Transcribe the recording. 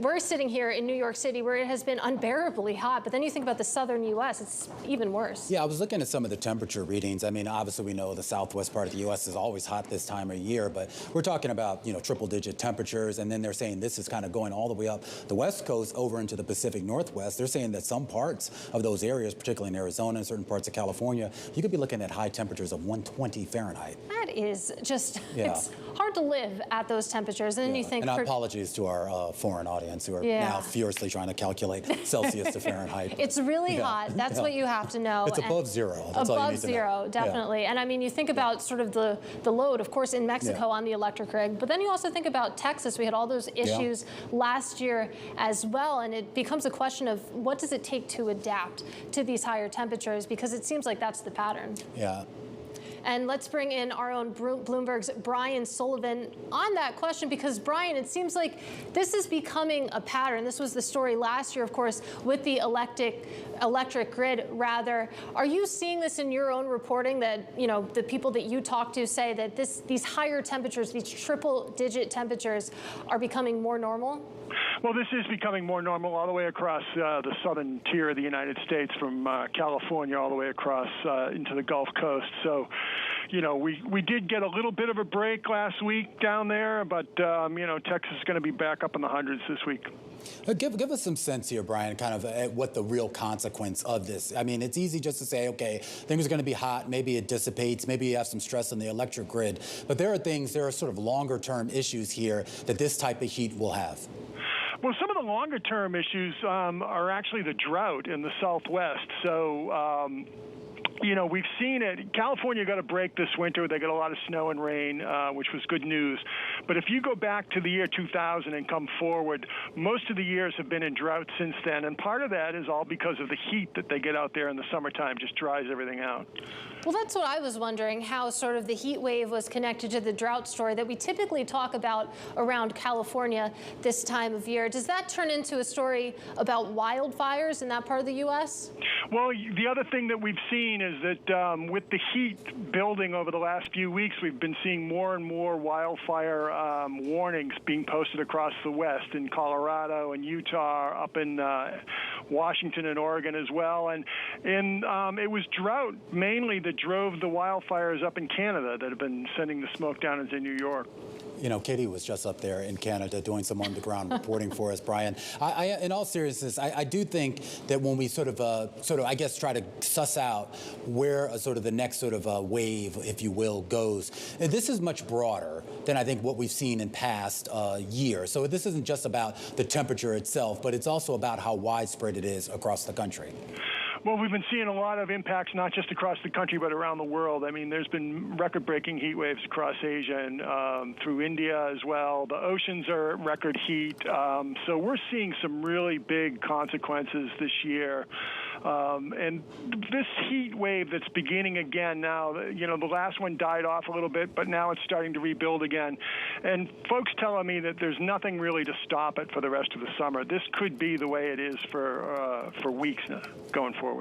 we're sitting here in New York City where it has been unbearably hot, but then you think about the southern U.S., it's even worse. Yeah, I was looking at some of the temperature readings. I mean, obviously we know the southwest part of the U.S. is always hot this time of year, but we're talking about, triple-digit temperatures, and then they're saying this is kind of going all the way up the West Coast over into the Pacific Northwest. They're saying that some parts of those areas, particularly in Arizona and certain parts of California, you could be looking at high temperatures of 120 Fahrenheit. That is just, it's hard to live at those temperatures. And then you think... And apologies to our foreign audience who are now furiously trying to calculate Celsius to Fahrenheit. It's really hot. That's what you have to know. It's above zero. That's all you need to know. Above zero, definitely. Yeah. And I mean, you think about sort of the load, of course, in Mexico on the electric grid, but then you also think about Texas. We had all those issues last year as well, and it becomes a question of what does it take to adapt to these higher temperatures, because it seems like that's the pattern. Yeah. And let's bring in our own Bloomberg's Brian Sullivan on that question, because, Brian, it seems like this is becoming a pattern. This was the story last year, of course, with the electric grid, rather. Are you seeing this in your own reporting that, the people that you talk to say that these higher temperatures, these triple-digit temperatures are becoming more normal? Well, this is becoming more normal all the way across the southern tier of the United States, from California all the way across into the Gulf Coast. So, we did get a little bit of a break last week down there, but, Texas is going to be back up in the hundreds this week. Give us some sense here, Brian, kind of what the real consequence of this. I mean, it's easy just to say, okay, things are going to be hot, maybe it dissipates, maybe you have some stress on the electric grid, but there are sort of longer-term issues here that this type of heat will have. Well, some of the longer-term issues are actually the drought in the Southwest. So, we've seen it. California got a break this winter. They got a lot of snow and rain, which was good news. But if you go back to the year 2000 and come forward, most of the years have been in drought since then. And part of that is all because of the heat that they get out there in the summertime, just dries everything out. Well, that's what I was wondering, how sort of the heat wave was connected to the drought story that we typically talk about around California this time of year. Does that turn into a story about wildfires in that part of the U.S.? Well, the other thing that we've seen is that with the heat building over the last few weeks, we've been seeing more and more wildfire warnings being posted across the West, in Colorado and Utah, up in Washington and Oregon as well. And it was drought mainly that drove the wildfires up in Canada that have been sending the smoke down into New York. Katie was just up there in Canada doing some on-the-ground reporting for us, Brian. In all seriousness, I do think that when we sort of, I guess, try to suss out where the next wave, if you will, goes, this is much broader than I think what we've seen in past years. So this isn't just about the temperature itself, but it's also about how widespread it is across the country. Well, we've been seeing a lot of impacts, not just across the country, but around the world. I mean, there's been record-breaking heat waves across Asia and through India as well. The oceans are at record heat. So we're seeing some really big consequences this year. And this heat wave that's beginning again now, the last one died off a little bit, but now it's starting to rebuild again. And folks telling me that there's nothing really to stop it for the rest of the summer. This could be the way it is for weeks now, going forward.